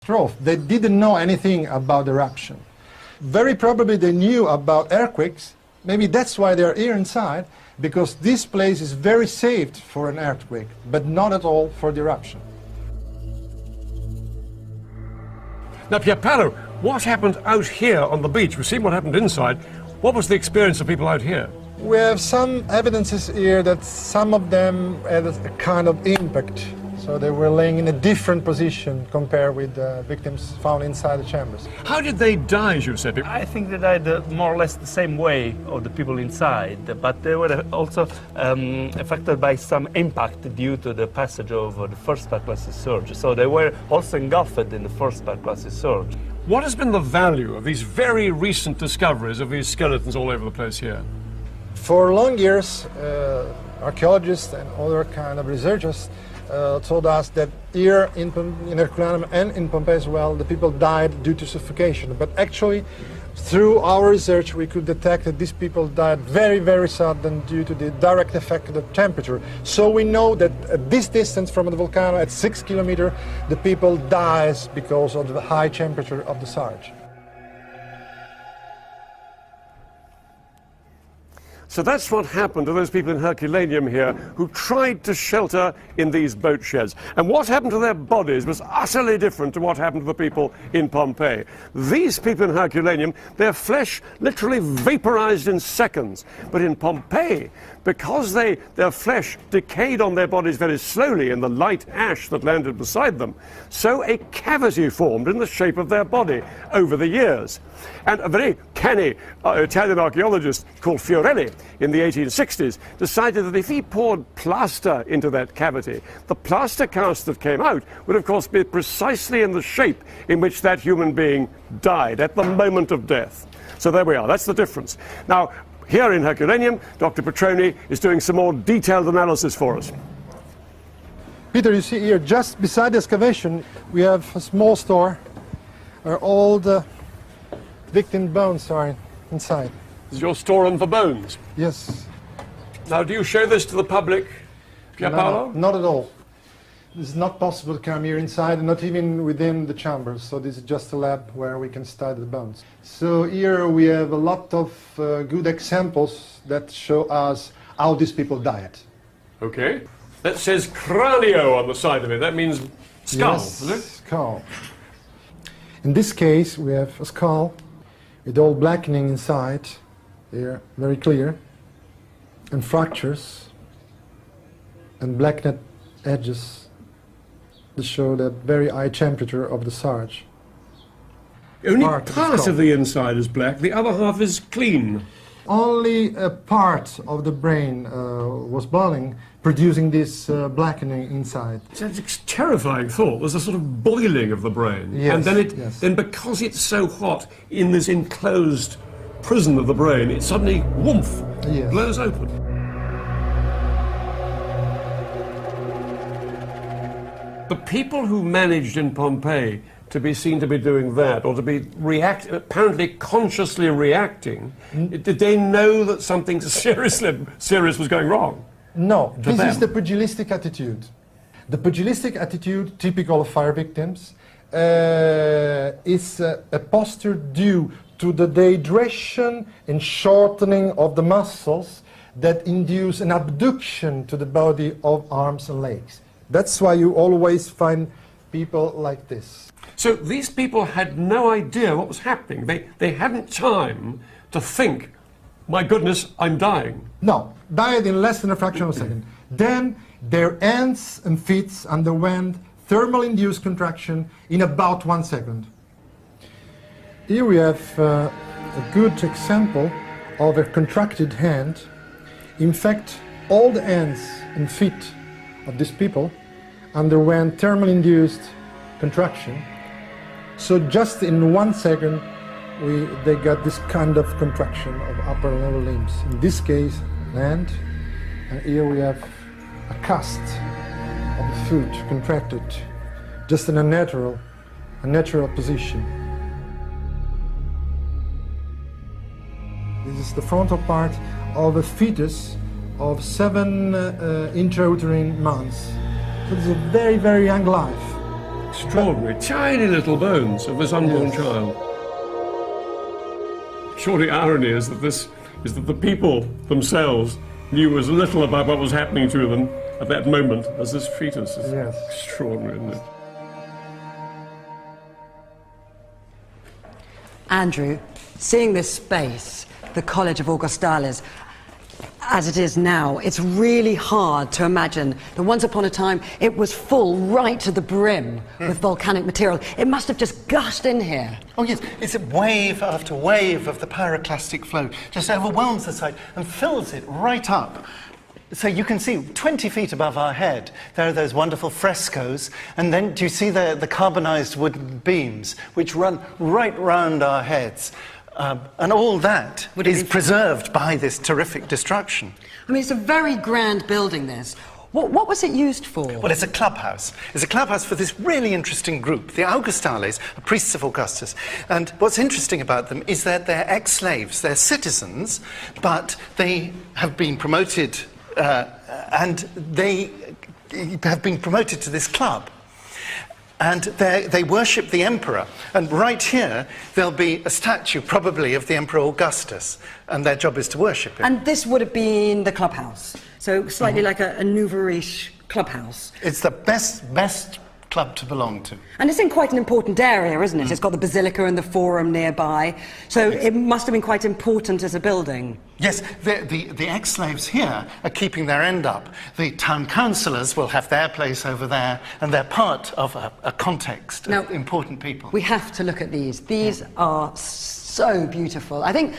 catastrophe. They didn't know anything about eruption. Very probably they knew about earthquakes. Maybe that's why they're here inside, because this place is very safe for an earthquake, but not at all for the eruption. Now, Pierpaolo, what happened out here on the beach? We've seen what happened inside. What was the experience of people out here? We have some evidences here that some of them had a kind of impact. So they were laying in a different position compared with the victims found inside the chambers. How did they die, Giuseppe? I think they died more or less the same way of the people inside, but they were also affected by some impact due to the passage of the first perclassis surge. So they were also engulfed in the first perclassis surge. What has been the value of these very recent discoveries of these skeletons all over the place here? For long years, archaeologists and other kind of researchers told us that here in Herculaneum and in Pompeii as well, the people died due to suffocation. But actually, through our research, we could detect that these people died very, very sudden due to the direct effect of the temperature. So we know that at this distance from the volcano, at 6 kilometers, the people dies because of the high temperature of the surge. So that's what happened to those people in Herculaneum here who tried to shelter in these boat sheds. And what happened to their bodies was utterly different to what happened to the people in Pompeii. These people in Herculaneum, their flesh literally vaporized in seconds. But in Pompeii, because their flesh decayed on their bodies very slowly in the light ash that landed beside them, so a cavity formed in the shape of their body over the years. And a very canny Italian archaeologist called Fiorelli in the 1860s decided that if he poured plaster into that cavity, the plaster cast that came out would of course be precisely in the shape in which that human being died at the moment of death. So there we are, that's the difference. Now, here in Herculaneum, Dr. Petroni is doing some more detailed analysis for us. Peter, you see here, just beside the excavation, we have a small store where all the victim bones are inside. This is your storeroom for bones? Yes. Now, do you show this to the public, Pierpaolo? No, not at all. It's not possible to come here inside, not even within the chambers. So this is just a lab where we can study the bones. So here we have a lot of good examples that show us how these people died. Okay. That says cranio on the side of it. That means skull, yes, isn't it? Skull. In this case, we have a skull with all blackening inside. They're very clear. And fractures and blackened edges to show that very high temperature of the surge. Only part of the inside is black, the other half is clean. Only a part of the brain was boiling, producing this blackening inside. It's a terrifying thought. There's a sort of boiling of the brain. Yes, and then, then because it's so hot in this enclosed prison of the brain, it suddenly, whoomph, blows open. The people who managed in Pompeii to be seen to be doing that, or to be apparently consciously reacting, did they know that something serious was going wrong? No, this is the pugilistic attitude. The pugilistic attitude, typical of fire victims, is a posture due to the dehydration and shortening of the muscles that induce an abduction to the body of arms and legs. That's why you always find people like this. So these people had no idea what was happening. They hadn't time to think, my goodness, I'm dying. No, died in less than a fraction of a second. Then their hands and feet underwent thermal-induced contraction in about 1 second. Here we have a good example of a contracted hand. In fact, all the hands and feet of these people underwent thermal-induced contraction. So just in 1 second, they got this kind of contraction of upper and lower limbs. In this case, hand, and here we have a cast of the foot contracted, just in a natural position. This is the frontal part of a fetus of 7 intrauterine months. So it's a very, very young life. Extraordinary, tiny little bones of this unborn child. Surely irony is that the people themselves knew as little about what was happening to them at that moment as this fetus. It's extraordinary, isn't it? Andrew, seeing this space, the College of Augustales, as it is now, it's really hard to imagine that once upon a time it was full right to the brim with volcanic material. It must have just gushed in here. Oh yes, it's a wave after wave of the pyroclastic flow, just overwhelms the site and fills it right up. So you can see 20 feet above our head, there are those wonderful frescoes, and then do you see the carbonized wooden beams which run right round our heads? And all that is preserved by this terrific destruction. I mean, it's a very grand building, this. What was it used for? Well, it's a clubhouse. It's a clubhouse for this really interesting group, the Augustales, priests of Augustus. And what's interesting about them is that they're ex-slaves, they're citizens, but they have been promoted, and they have been promoted to this club. And they worship the emperor. And right here, there'll be a statue, probably, of the Emperor Augustus. And their job is to worship him. And this would have been the clubhouse. So slightly like a Nouveau-riche clubhouse. It's the best club to belong to. And it's in quite an important area, isn't it? It's got the basilica and the forum nearby. So it must have been quite important as a building. Yes, the ex-slaves here are keeping their end up. The town councillors will have their place over there, and they're part of a context of important people. We have to look at these. These are so beautiful. I think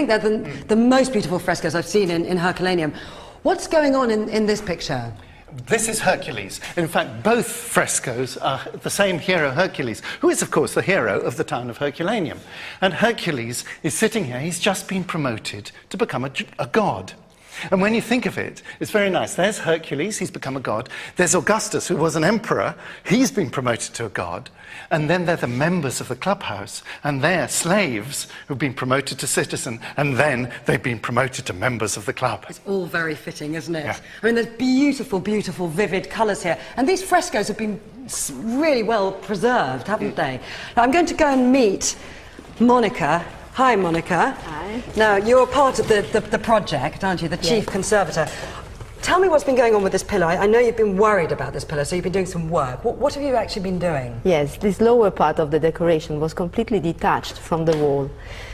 they're the most beautiful frescoes I've seen in Herculaneum. What's going on in this picture? This is Hercules. In fact, both frescoes are the same hero Hercules, who is, of course, the hero of the town of Herculaneum. And Hercules is sitting here. He's just been promoted to become a god. And when you think of it, it's very nice. There's Hercules, he's become a god. There's Augustus, who was an emperor. He's been promoted to a god. And then they're the members of the clubhouse, and they're slaves who've been promoted to citizen, and then they've been promoted to members of the club. It's all very fitting, isn't it? Yeah. I mean, there's beautiful, beautiful, vivid colours here. And these frescoes have been really well preserved, haven't they? Now, I'm going to go and meet Monica. Hi, Monica. Hi. Now, you're part of the project, aren't you? The chief conservator. Tell me what's been going on with this pillar. I know you've been worried about this pillar, so you've been doing some work. What have you actually been doing? Yes, this lower part of the decoration was completely detached from the wall.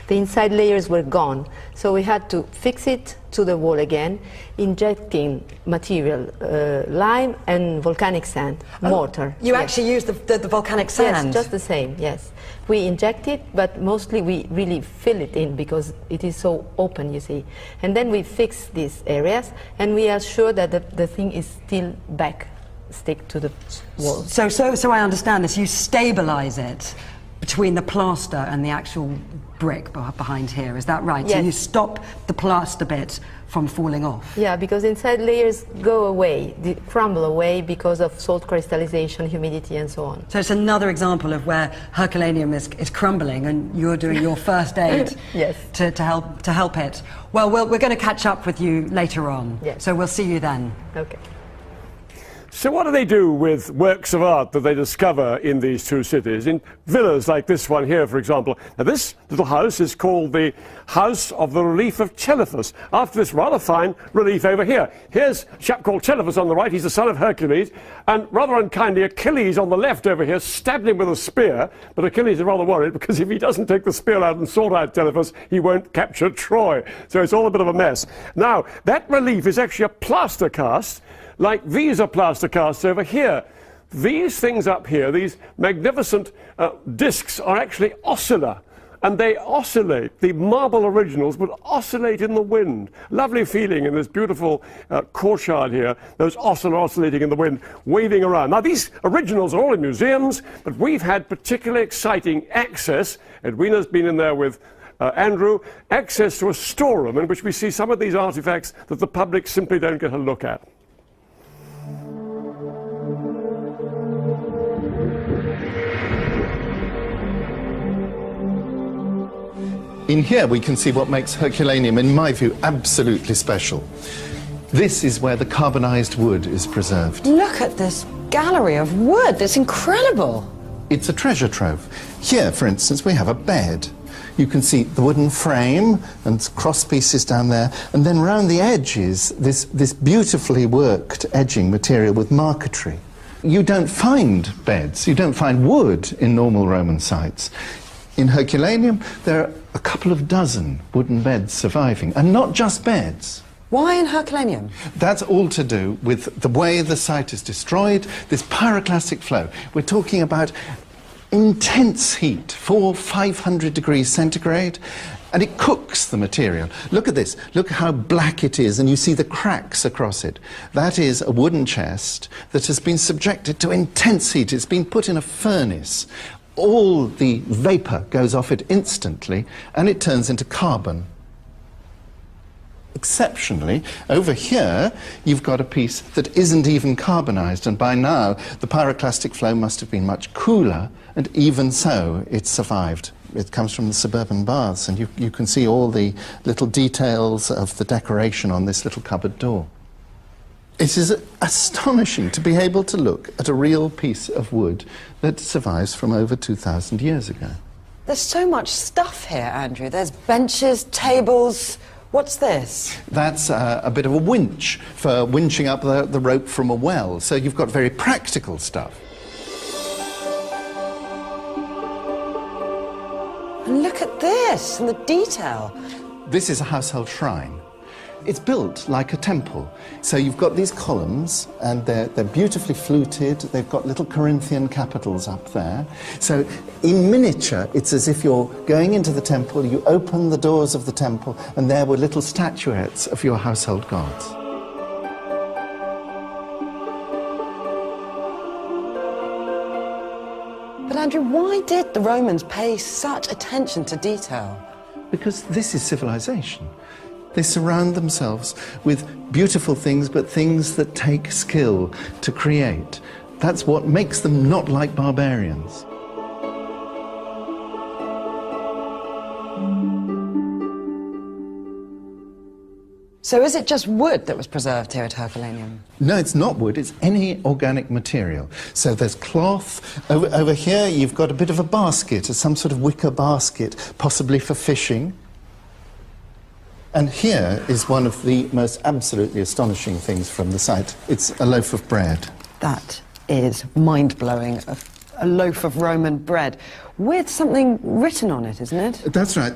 The inside layers were gone, so we had to fix it to the wall again, injecting material, lime and volcanic sand, mortar. You actually used the volcanic sand? Yes, just the same, yes. We inject it, but mostly we really fill it in because it is so open, you see. And then we fix these areas, and we are sure that the thing is still stick to the wall. So I understand this. You stabilise it between the plaster and the actual brick behind here, is that right? Yes. So you stop the plaster bit from falling off? Yeah, because inside layers go away, they crumble away because of salt crystallization, humidity and so on. So it's another example of where Herculaneum is crumbling, and you're doing your first aid yes. to help it. Well, we're going to catch up with you later on, yes. So we'll see you then. Okay. So what do they do with works of art that they discover in these two cities, in villas like this one here, for example? Now, this little house is called the House of the Relief of Telephus, after this rather fine relief over here. Here's a chap called Telephus on the right. He's the son of Hercules, and rather unkindly, Achilles on the left over here stabbed him with a spear, but Achilles is rather worried because if he doesn't take the spear out and sort out Telephus, he won't capture Troy. So it's all a bit of a mess. Now, that relief is actually a plaster cast, like these are plaster casts over here. These things up here, these magnificent discs, are actually oscilla, and they oscillate. The marble originals would oscillate in the wind. Lovely feeling in this beautiful courtyard here, those oscillating in the wind, waving around. Now, these originals are all in museums, but we've had particularly exciting access. Edwina's been in there with Andrew, access to a storeroom in which we see some of these artifacts that the public simply don't get a look at. In here we can see what makes Herculaneum, in my view, absolutely special. This is where the carbonized wood is preserved. Look at this gallery of wood. It's incredible. It's a treasure trove. Here, for instance, we have a bed. You can see the wooden frame and cross pieces down there, and then round the edges, this beautifully worked edging material with marquetry. You don't find beds, you don't find wood in normal Roman sites. In Herculaneum, there are a couple of dozen wooden beds surviving, and not just beds. Why in Herculaneum? That's all to do with the way the site is destroyed, this pyroclastic flow. We're talking about intense heat, 400–500 degrees centigrade, and it cooks the material. Look at this. Look how black it is, and you see the cracks across it. That is a wooden chest that has been subjected to intense heat. It's been put in a furnace. All the vapor goes off it instantly, and it turns into carbon. Exceptionally, over here, you've got a piece that isn't even carbonized, and by now, the pyroclastic flow must have been much cooler, and even so, it survived. It comes from the suburban baths, and you can see all the little details of the decoration on this little cupboard door. It is astonishing to be able to look at a real piece of wood that survives from over 2,000 years ago. There's so much stuff here, Andrew. There's benches, tables. What's this? That's a bit of a winch for winching up the rope from a well. So you've got very practical stuff. And look at this, and the detail. This is a household shrine. It's built like a temple. So you've got these columns, and they're beautifully fluted. They've got little Corinthian capitals up there. So in miniature, it's as if you're going into the temple, you open the doors of the temple, and there were little statuettes of your household gods. But Andrew, why did the Romans pay such attention to detail? Because this is civilization. They surround themselves with beautiful things, but things that take skill to create. That's what makes them not like barbarians. So is it just wood that was preserved here at Herculaneum? No, it's not wood, it's any organic material. So there's cloth. Over here you've got a bit of a basket, some sort of wicker basket, possibly for fishing. And here is one of the most absolutely astonishing things from the site. It's a loaf of bread. That is mind-blowing. A loaf of Roman bread with something written on it, isn't it? That's right.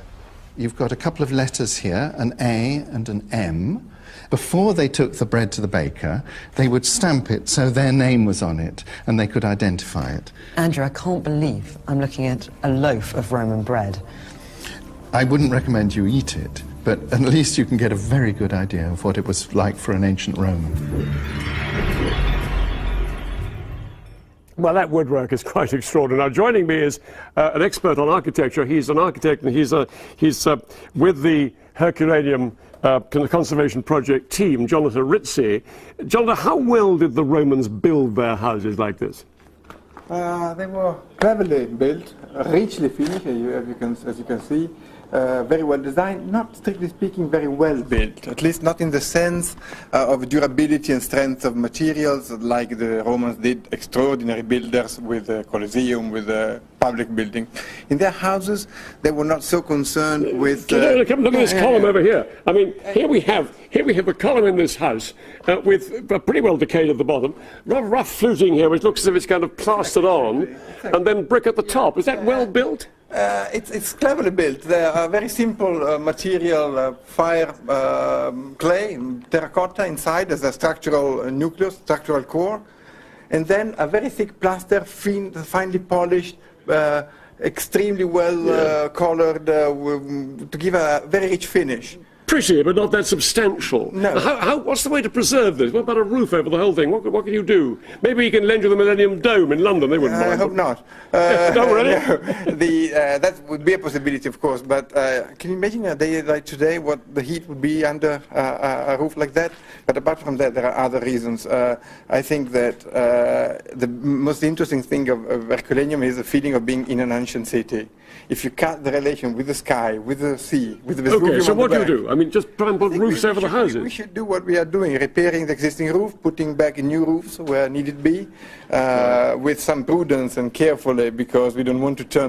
You've got a couple of letters here, an A and an M. Before they took the bread to the baker, they would stamp it so their name was on it and they could identify it. Andrew, I can't believe I'm looking at a loaf of Roman bread. I wouldn't recommend you eat it, but at least you can get a very good idea of what it was like for an ancient Roman. Well, that woodwork is quite extraordinary. Now, joining me is an expert on architecture. He's an architect, and he's with the Herculaneum Conservation Project team, Jonathan Ritzy. Jonathan, how well did the Romans build their houses like this? They were cleverly built, richly finished, as you can see. Very well designed, not strictly speaking very well built, at least not in the sense of durability and strength of materials like the Romans did, extraordinary builders with the Colosseum, with the public building. In their houses, they were not so concerned with... Look at this column over here. I mean, here we have a column in this house with pretty well decayed at the bottom, rather rough fluting here, which looks as if it's kind of plastered on, and then brick at the top. Is that well built? It's cleverly built. They are very simple material, fire, clay, terracotta inside as a structural nucleus, structural core, and then a very thick plaster, finely polished, extremely well colored, to give a very rich finish. Pretty, but not that substantial. No. What's the way to preserve this? What about a roof over the whole thing? What can you do? Maybe you can lend you the Millennium Dome in London. They wouldn't mind. I hope not. No, really? No. That would be a possibility, of course. But can you imagine a day like today what the heat would be under a roof like that? But apart from that, there are other reasons. I think that the most interesting thing of Herculaneum is the feeling of being in an ancient city. If you cut the relation with the sky, with the sea, with the Vesuvium Okay, so on the what do you back, do? I mean, just try and put roofs over the houses. We should do what we are doing, repairing the existing roof, putting back new roofs where needed be, with some prudence and carefully, because we don't want to turn the